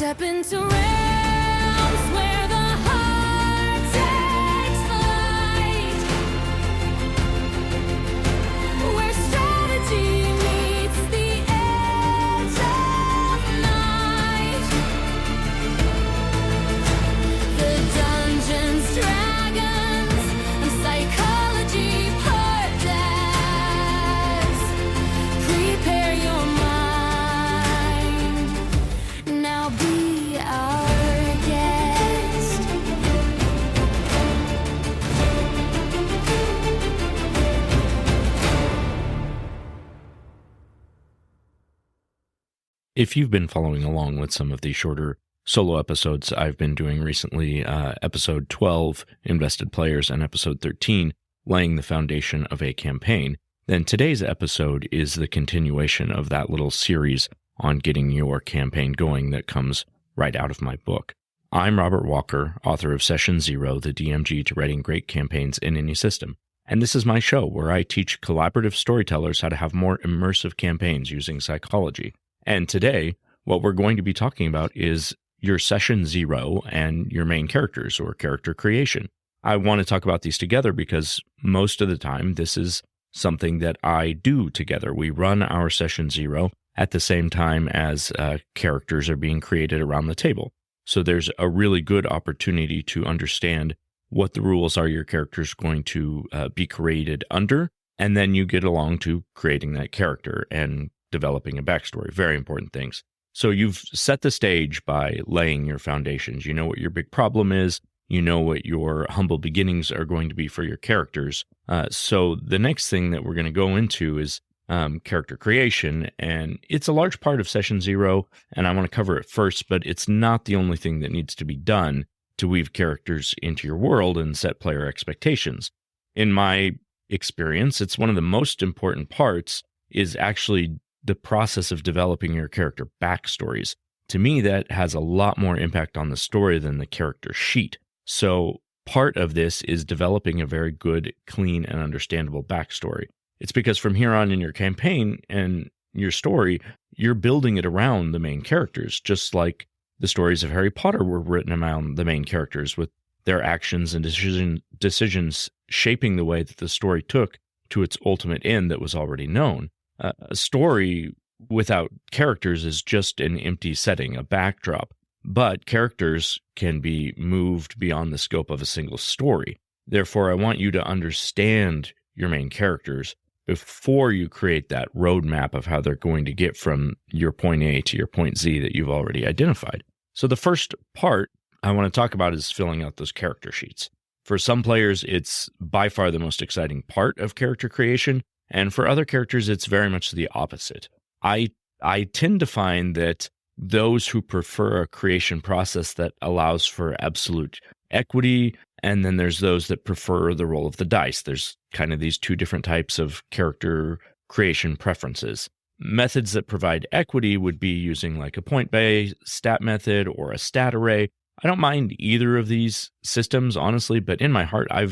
Step into realms where the heart takes flight, where strategy meets the edge of night. The Dungeons, Dragons, and Psychology Podcast. Prepare your mind. Now be our guest. If you've been following along with some of the shorter solo episodes I've been doing recently, episode 12, Invested Players, and episode 13, Laying the Foundation of a Campaign, then today's episode is the continuation of that little series on getting your campaign going that comes right out of my book. I'm Robert Walker, author of Session Zero, the DMG to writing great campaigns in any system. And this is my show where I teach collaborative storytellers how to have more immersive campaigns using psychology. And today, what we're going to be talking about is your Session Zero and your main characters or character creation. I want to talk about these together because most of the time this is something that I do together. We run our Session Zero at the same time as characters are being created around the table. So there's a really good opportunity to understand what the rules are your character's going to be created under, and then you get along to creating that character and developing a backstory. Very important things. So you've set the stage by laying your foundations. You know what your big problem is. You know what your humble beginnings are going to be for your characters. So the next thing that we're going to go into is character creation, and it's a large part of Session Zero, and I want to cover it first, but it's not the only thing that needs to be done to weave characters into your world and set player expectations. In my experience, it's one of the most important parts is actually the process of developing your character backstories. To me, that has a lot more impact on the story than the character sheet. So part of this is developing a very good, clean, and understandable backstory. It's because from here on in your campaign and your story, you're building it around the main characters, just like the stories of Harry Potter were written around the main characters, with their actions and decisions shaping the way that the story took to its ultimate end that was already known. A story without characters is just an empty setting, a backdrop, but characters can be moved beyond the scope of a single story. Therefore, I want you to understand your main characters before you create that roadmap of how they're going to get from your point A to your point Z that you've already identified. So the first part I want to talk about is filling out those character sheets. For some players, it's by far the most exciting part of character creation, and for other characters, it's very much the opposite. I tend to find that those who prefer a creation process that allows for absolute equity, and then there's those that prefer the roll of the dice. There's kind of these two different types of character creation preferences. Methods that provide equity would be using like a point-based stat method or a stat array. I don't mind either of these systems, honestly, but in my heart, I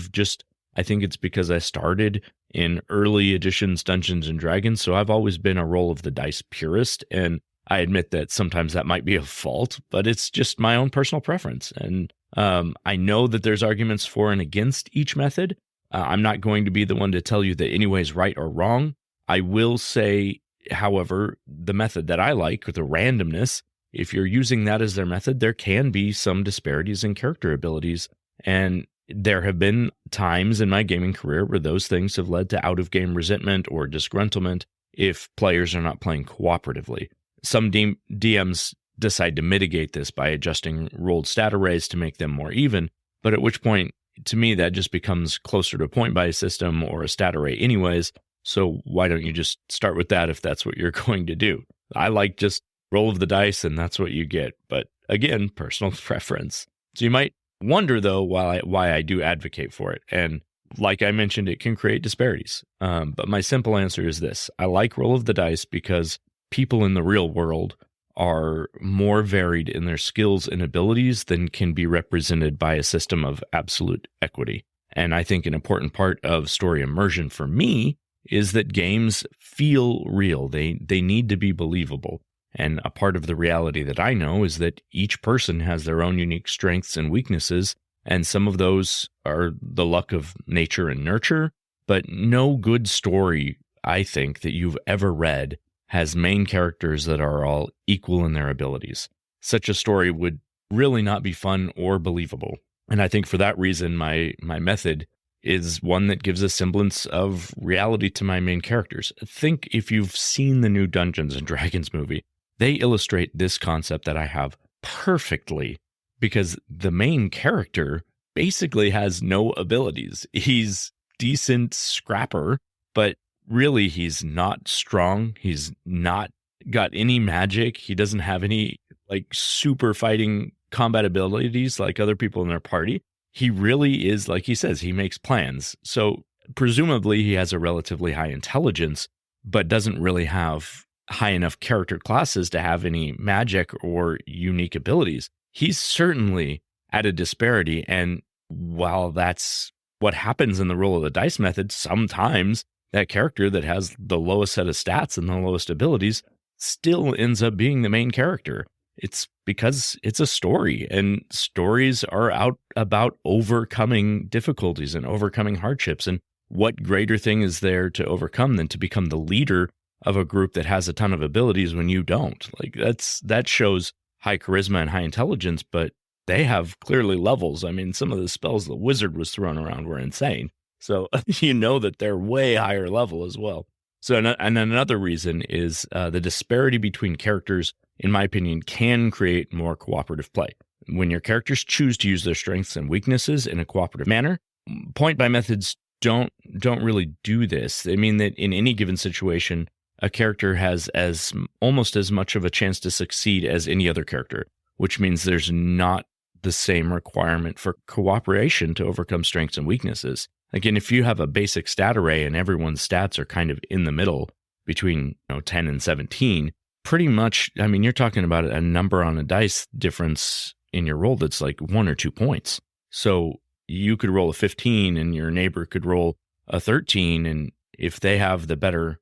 think it's because I started in early editions Dungeons & Dragons, so I've always been a roll of the dice purist, and I admit that sometimes that might be a fault, but it's just my own personal preference. And I know that there's arguments for and against each method. I'm not going to be the one to tell you that any way is right or wrong. I will say, however, the method that I like, the randomness, if you're using that as their method, there can be some disparities in character abilities, and there have been times in my gaming career where those things have led to out-of-game resentment or disgruntlement if players are not playing cooperatively. Some DMs decide to mitigate this by adjusting rolled stat arrays to make them more even, but at which point, to me, that just becomes closer to a point-based system or a stat array anyways, so why don't you just start with that if that's what you're going to do? I like just roll of the dice and that's what you get, but again, personal preference. So you might wonder, though, why I do advocate for it. And like I mentioned, it can create disparities. But my simple answer is this. I like roll of the dice because people in the real world are more varied in their skills and abilities than can be represented by a system of absolute equity. And I think an important part of story immersion for me is that games feel real. They need to be believable. And a part of the reality that I know is that each person has their own unique strengths and weaknesses, and some of those are the luck of nature and nurture. But no good story, I think, that you've ever read has main characters that are all equal in their abilities. Such a story would really not be fun or believable. And I think for that reason, my method is one that gives a semblance of reality to my main characters. Think if you've seen the new Dungeons and Dragons movie, they illustrate this concept that I have perfectly, because the main character basically has no abilities. He's decent scrapper, but really he's not strong. He's not got any magic. He doesn't have any like super fighting combat abilities like other people in their party. He really is, like he says, he makes plans. So presumably he has a relatively high intelligence, but doesn't really have high enough character classes to have any magic or unique abilities. He's certainly at a disparity. And while that's what happens in the roll of the dice method, sometimes that character that has the lowest set of stats and the lowest abilities still ends up being the main character. It's because it's a story, and stories are out about overcoming difficulties and overcoming hardships. And what greater thing is there to overcome than to become the leader of a group that has a ton of abilities when you don't? Like that shows high charisma and high intelligence, but they have clearly levels. I mean, some of the spells the wizard was throwing around were insane. So you know that they're way higher level as well. So, and another reason is the disparity between characters, in my opinion, can create more cooperative play. When your characters choose to use their strengths and weaknesses in a cooperative manner, point buy methods don't really do this. They mean that in any given situation, a character has almost as much of a chance to succeed as any other character, which means there's not the same requirement for cooperation to overcome strengths and weaknesses. Again, if you have a basic stat array and everyone's stats are kind of in the middle between 10 and 17, pretty much, I mean, you're talking about a number on a dice difference in your roll that's like 1 or 2 points. So you could roll a 15 and your neighbor could roll a 13. And if they have the better,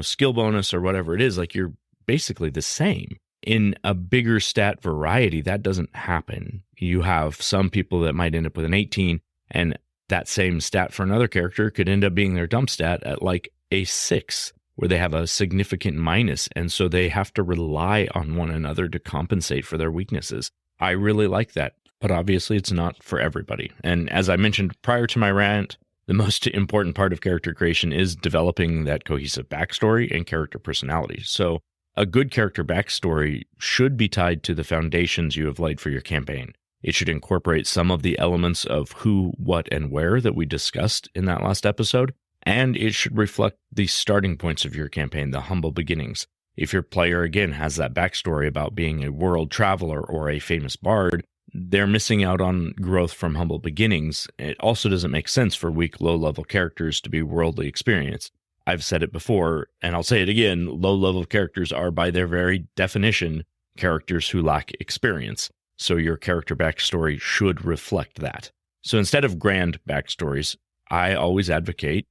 skill bonus or whatever it is, like you're basically the same. In a bigger stat variety, that doesn't happen. You have some people that might end up with an 18, and that same stat for another character could end up being their dump stat at like a 6, where they have a significant minus. And so they have to rely on one another to compensate for their weaknesses. I really like that, but obviously it's not for everybody. And as I mentioned prior to my rant, the most important part of character creation is developing that cohesive backstory and character personality. So a good character backstory should be tied to the foundations you have laid for your campaign. It should incorporate some of the elements of who, what, and where that we discussed in that last episode, and it should reflect the starting points of your campaign, the humble beginnings. If your player, again, has that backstory about being a world traveler or a famous bard, they're missing out on growth from humble beginnings. It also doesn't make sense for weak, low-level characters to be worldly experienced. I've said it before, and I'll say it again, low-level characters are, by their very definition, characters who lack experience. So your character backstory should reflect that. So instead of grand backstories, I always advocate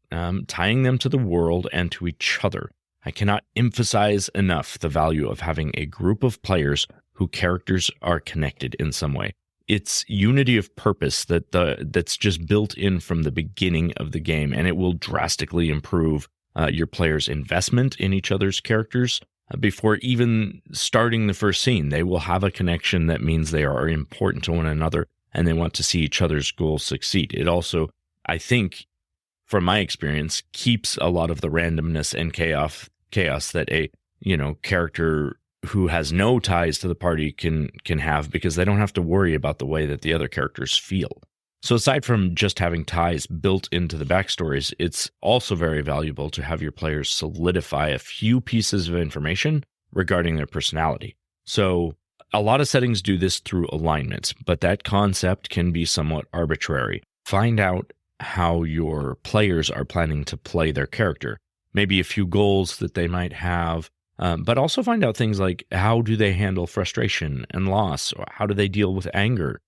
tying them to the world and to each other. I cannot emphasize enough the value of having a group of players whose characters are connected in some way. It's unity of purpose that's just built in from the beginning of the game, and it will drastically improve your players' investment in each other's characters. Before even starting the first scene, they will have a connection that means they are important to one another and they want to see each other's goals succeed. It also, I think, from my experience, keeps a lot of the randomness and chaos that a character who has no ties to the party can have, because they don't have to worry about the way that the other characters feel. So aside from just having ties built into the backstories, it's also very valuable to have your players solidify a few pieces of information regarding their personality. So a lot of settings do this through alignments, but that concept can be somewhat arbitrary. Find out how your players are planning to play their character, maybe a few goals that they might have, but also find out things like how do they handle frustration and loss, or how do they deal with anger.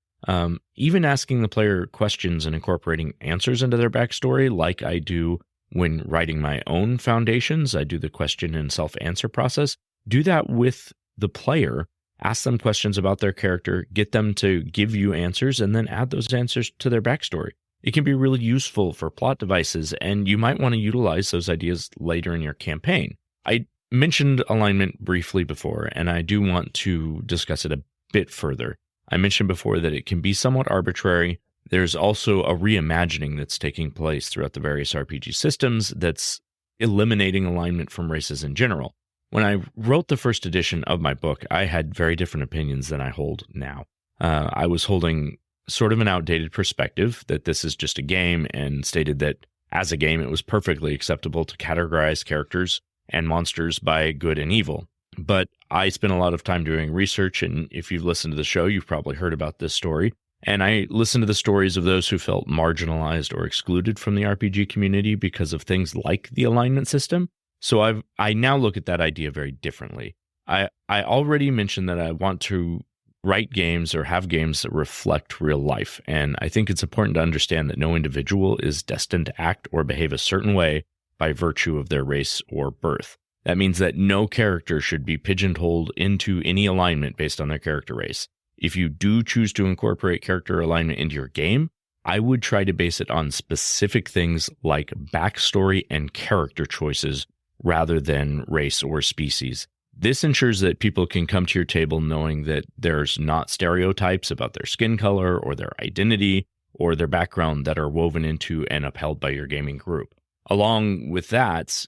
Even asking the player questions and incorporating answers into their backstory, like I do when writing my own foundations. I do the question and self-answer process. Do that with the player, ask them questions about their character, get them to give you answers, and then add those answers to their backstory. It can be really useful for plot devices, and you might want to utilize those ideas later in your campaign. I mentioned alignment briefly before, and I do want to discuss it a bit further. I mentioned before that it can be somewhat arbitrary. There's also a reimagining that's taking place throughout the various RPG systems that's eliminating alignment from races in general. When I wrote the first edition of my book, I had very different opinions than I hold now. I was holding sort of an outdated perspective that this is just a game, and stated that as a game, it was perfectly acceptable to categorize characters and monsters by good and evil. But I spent a lot of time doing research, and if you've listened to the show, you've probably heard about this story. And I listened to the stories of those who felt marginalized or excluded from the RPG community because of things like the alignment system. So I now look at that idea very differently. I already mentioned that I want to write games or have games that reflect real life. And I think it's important to understand that no individual is destined to act or behave a certain way by virtue of their race or birth. That means that no character should be pigeonholed into any alignment based on their character race. If you do choose to incorporate character alignment into your game, I would try to base it on specific things like backstory and character choices rather than race or species. This ensures that people can come to your table knowing that there's not stereotypes about their skin color or their identity or their background that are woven into and upheld by your gaming group. Along with that,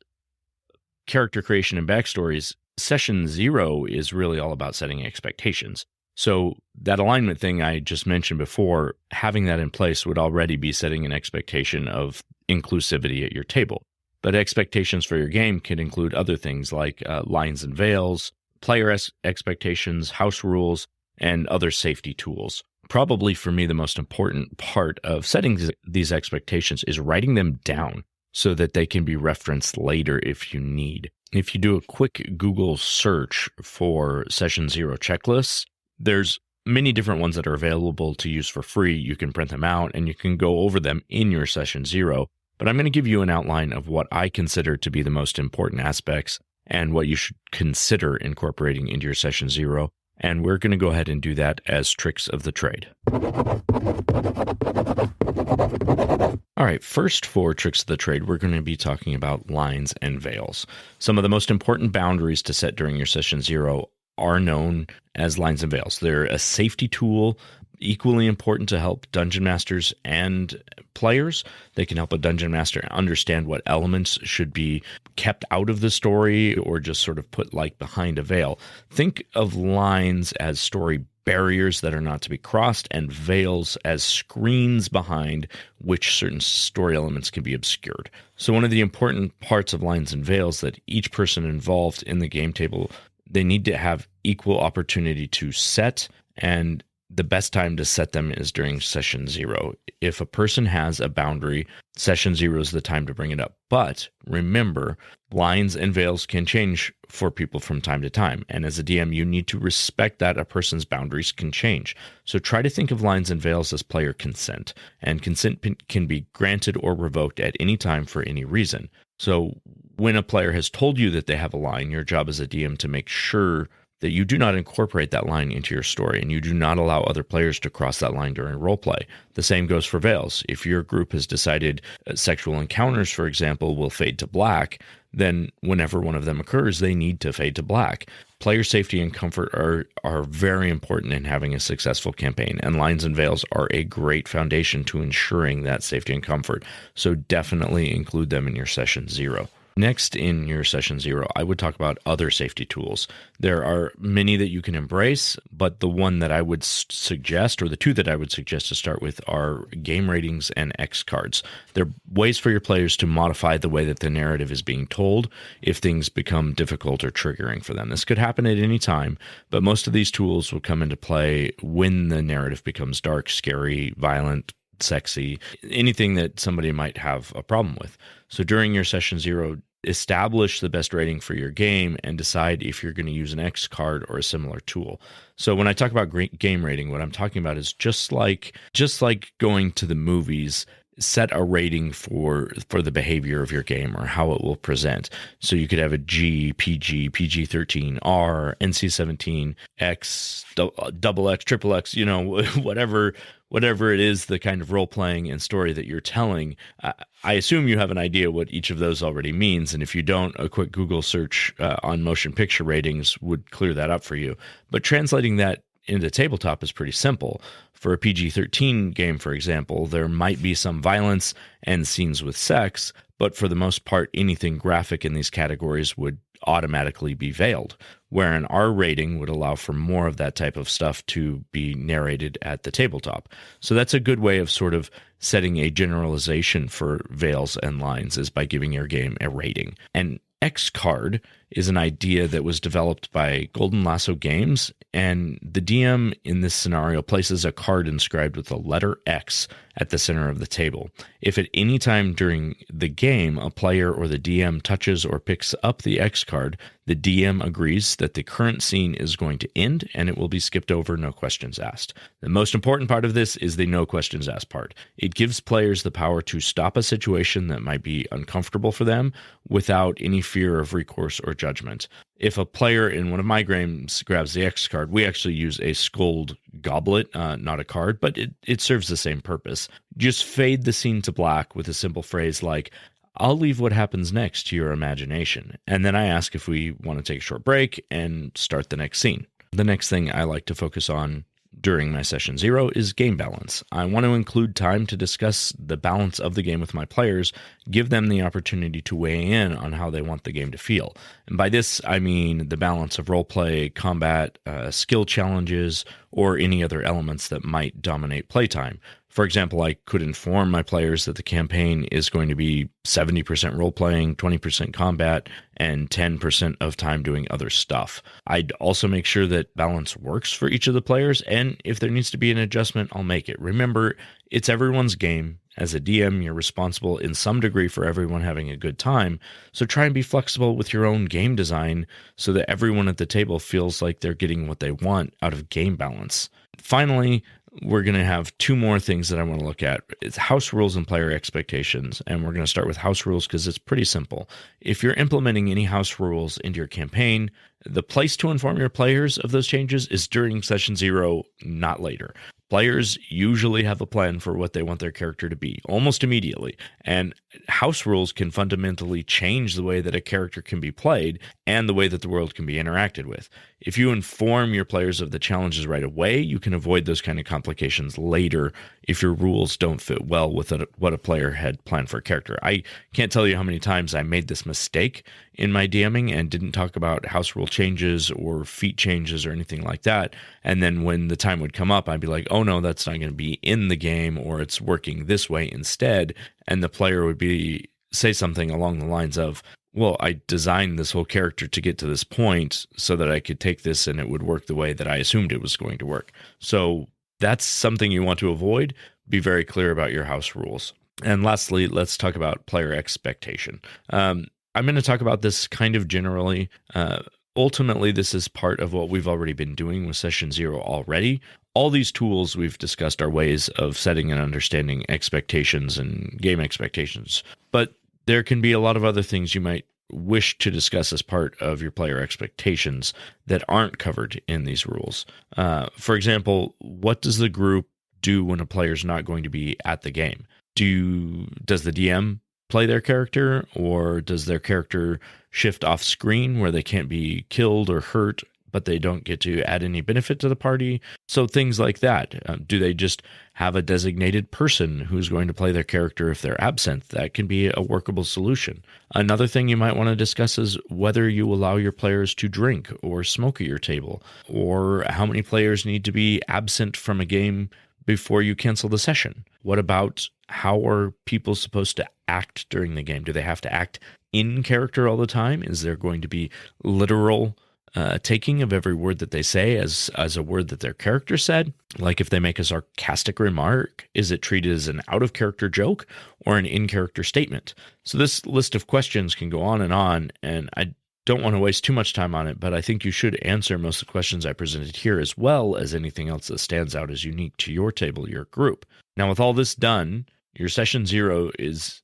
character creation and backstories, session 0 is really all about setting expectations. So that alignment thing I just mentioned before, having that in place would already be setting an expectation of inclusivity at your table. But expectations for your game can include other things like lines and veils, player expectations, house rules, and other safety tools. Probably for me, the most important part of setting these expectations is writing them down so that they can be referenced later if you need. If you do a quick Google search for Session 0 checklists, there's many different ones that are available to use for free. You can print them out and you can go over them in your Session 0. But I'm going to give you an outline of what I consider to be the most important aspects and what you should consider incorporating into your Session 0. And we're going to go ahead and do that as tricks of the trade. All right, first for tricks of the trade, we're going to be talking about lines and veils. Some of the most important boundaries to set during your Session 0 are known as lines and veils. They're a safety tool, equally important to help dungeon masters and players. They can help a dungeon master understand what elements should be kept out of the story or just sort of put like behind a veil. Think of lines as story barriers that are not to be crossed, and veils as screens behind which certain story elements can be obscured. So one of the important parts of lines and veils that each person involved in the game table, they need to have equal opportunity to set, and the best time to set them is during Session 0. If a person has a boundary, Session 0 is the time to bring it up. But remember, lines and veils can change for people from time to time. And as a DM, you need to respect that a person's boundaries can change. So try to think of lines and veils as player consent. And consent can be granted or revoked at any time for any reason. So when a player has told you that they have a line, your job as a DM to make sure that you do not incorporate that line into your story and you do not allow other players to cross that line during roleplay. The same goes for veils. If your group has decided sexual encounters, for example, will fade to black, then whenever one of them occurs, they need to fade to black. Player safety and comfort are very important in having a successful campaign, and lines and veils are a great foundation to ensuring that safety and comfort. So definitely include them in your Session 0. Next, in your Session 0, I would talk about other safety tools. There are many that you can embrace, but the one that I would suggest, or the two that I would suggest to start with, are game ratings and X cards. They're ways for your players to modify the way that the narrative is being told if things become difficult or triggering for them. This could happen at any time, but most of these tools will come into play when the narrative becomes dark, scary, violent, sexy, anything that somebody might have a problem with. So during your Session 0, establish the best rating for your game and decide if you're going to use an X card or a similar tool. So when I talk about game rating, what I'm talking about is just like going to the movies, set a rating for the behavior of your game or how it will present. So you could have a G, PG, PG-13, R, NC-17, X, double X, triple X, whatever it is, the kind of role playing and story that you're telling. I assume you have an idea what each of those already means, and if you don't, a quick Google search on motion picture ratings would clear that up for you. But translating that into tabletop is pretty simple. For a PG-13 game, for example, there might be some violence and scenes with sex, but for the most part, anything graphic in these categories would automatically be veiled, where an R rating would allow for more of that type of stuff to be narrated at the tabletop. So that's a good way of sort of setting a generalization for veils and lines, is by giving your game a rating. And X card is an idea that was developed by Golden Lasso Games, and the DM in this scenario places a card inscribed with the letter X at the center of the table. If at any time during the game a player or the DM touches or picks up the X card, the DM agrees that the current scene is going to end and it will be skipped over, no questions asked. The most important part of this is the no questions asked part. It gives players the power to stop a situation that might be uncomfortable for them without any fear of recourse or judgment. If a player in one of my games grabs the X card, we actually use a skulled goblet, not a card, but it serves the same purpose. Just fade the scene to black with a simple phrase like, "I'll leave what happens next to your imagination." And then I ask if we want to take a short break and start the next scene. The next thing I like to focus on during my session 0 is game balance. I want to include time to discuss the balance of the game with my players, give them the opportunity to weigh in on how they want the game to feel. And by this, I mean the balance of roleplay, combat, skill challenges, or any other elements that might dominate playtime. For example, I could inform my players that the campaign is going to be 70% role-playing, 20% combat, and 10% of time doing other stuff. I'd also make sure that balance works for each of the players, and if there needs to be an adjustment, I'll make it. Remember, it's everyone's game. As a DM, you're responsible in some degree for everyone having a good time, so try and be flexible with your own game design so that everyone at the table feels like they're getting what they want out of game balance. Finally, we're going to have two more things that I want to look at. It's house rules and player expectations, and we're going to start with house rules because it's pretty simple. If you're implementing any house rules into your campaign, the place to inform your players of those changes is during session 0, not later. Players usually have a plan for what they want their character to be almost immediately, and house rules can fundamentally change the way that a character can be played and the way that the world can be interacted with. If you inform your players of the challenges right away, you can avoid those kind of complications later if your rules don't fit well with what a player had planned for a character. I can't tell you how many times I made this mistake in my DMing and didn't talk about house rule changes or feat changes or anything like that. And then when the time would come up, I'd be like, oh no, that's not going to be in the game, or it's working this way instead. And the player would say something along the lines of, well, I designed this whole character to get to this point so that I could take this and it would work the way that I assumed it was going to work. So that's something you want to avoid. Be very clear about your house rules. And lastly, let's talk about player expectation. I'm going to talk about this kind of generally. Ultimately, this is part of what we've already been doing with session 0 already. All these tools we've discussed are ways of setting and understanding expectations and game expectations. But there can be a lot of other things you might wish to discuss as part of your player expectations that aren't covered in these rules. For example, what does the group do when a player's not going to be at the game? Does the DM play their character, or does their character shift off screen where they can't be killed or hurt, but they don't get to add any benefit to the party? So things like that. Do they just have a designated person who's going to play their character if they're absent? That can be a workable solution. Another thing you might want to discuss is whether you allow your players to drink or smoke at your table, or how many players need to be absent from a game before you cancel the session. What about how are people supposed to act during the game? Do they have to act in character all the time? Is there going to be literal taking of every word that they say as a word that their character said? Like if they make a sarcastic remark, is it treated as an out-of-character joke or an in-character statement? So this list of questions can go on, and I don't want to waste too much time on it, but I think you should answer most of the questions I presented here, as well as anything else that stands out as unique to your table, your group. Now, with all this done, Your session 0 is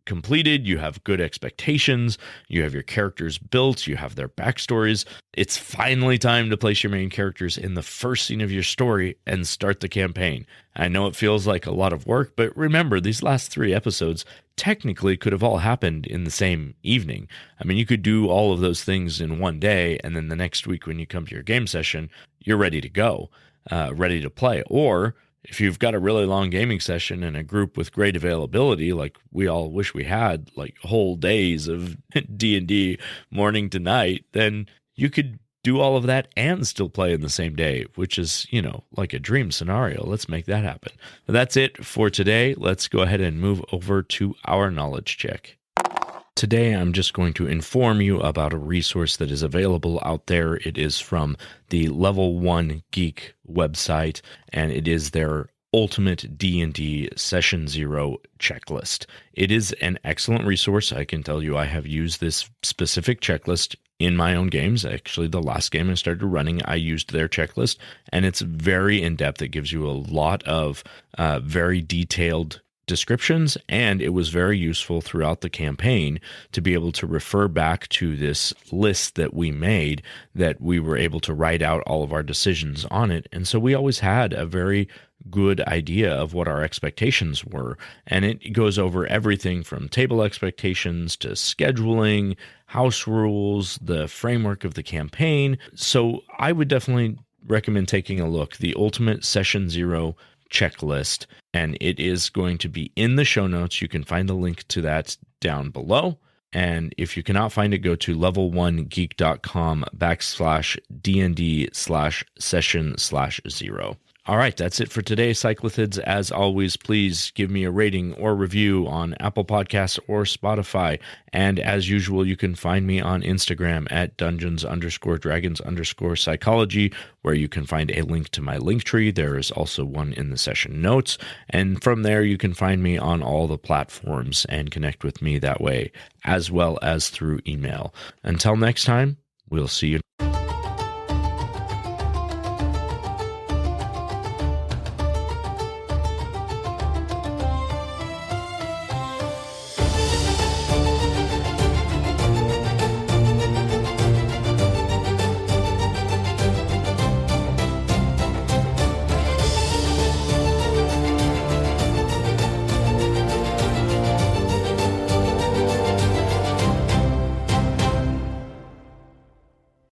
completed. You have good expectations. You have your characters built. You have their backstories. It's finally time to place your main characters in the first scene of your story and start the campaign. I know it feels like a lot of work, but remember, these last 3 episodes technically could have all happened in the same evening. I mean, you could do all of those things in one day, and then the next week when you come to your game session, you're ready to go, ready to play. Or if you've got a really long gaming session and a group with great availability, like we all wish we had, like whole days of D&D morning to night, then you could do all of that and still play in the same day, which is, like a dream scenario. Let's make that happen. But that's it for today. Let's go ahead and move over to our knowledge check. Today, I'm just going to inform you about a resource that is available out there. It is from the Level 1 Geek website, and it is their Ultimate D&D Session 0 checklist. It is an excellent resource. I can tell you I have used this specific checklist in my own games. Actually, the last game I started running, I used their checklist, and it's very in-depth. It gives you a lot of very detailed descriptions, and it was very useful throughout the campaign to be able to refer back to this list that we made, that we were able to write out all of our decisions on it. And so we always had a very good idea of what our expectations were. And it goes over everything from table expectations to scheduling, house rules, the framework of the campaign. So I would definitely recommend taking a look. The Ultimate Session 0 checklist, and it is going to be in the show notes. You can find the link to that down below. And if you cannot find it, go to level1geek.com/DND/session/0. All right, that's it for today, Cyclothids. As always, please give me a rating or review on Apple Podcasts or Spotify. And as usual, you can find me on Instagram at Dungeons_Dragons_Psychology, where you can find a link to my Linktree. There is also one in the session notes. And from there, you can find me on all the platforms and connect with me that way, as well as through email. Until next time, we'll see you.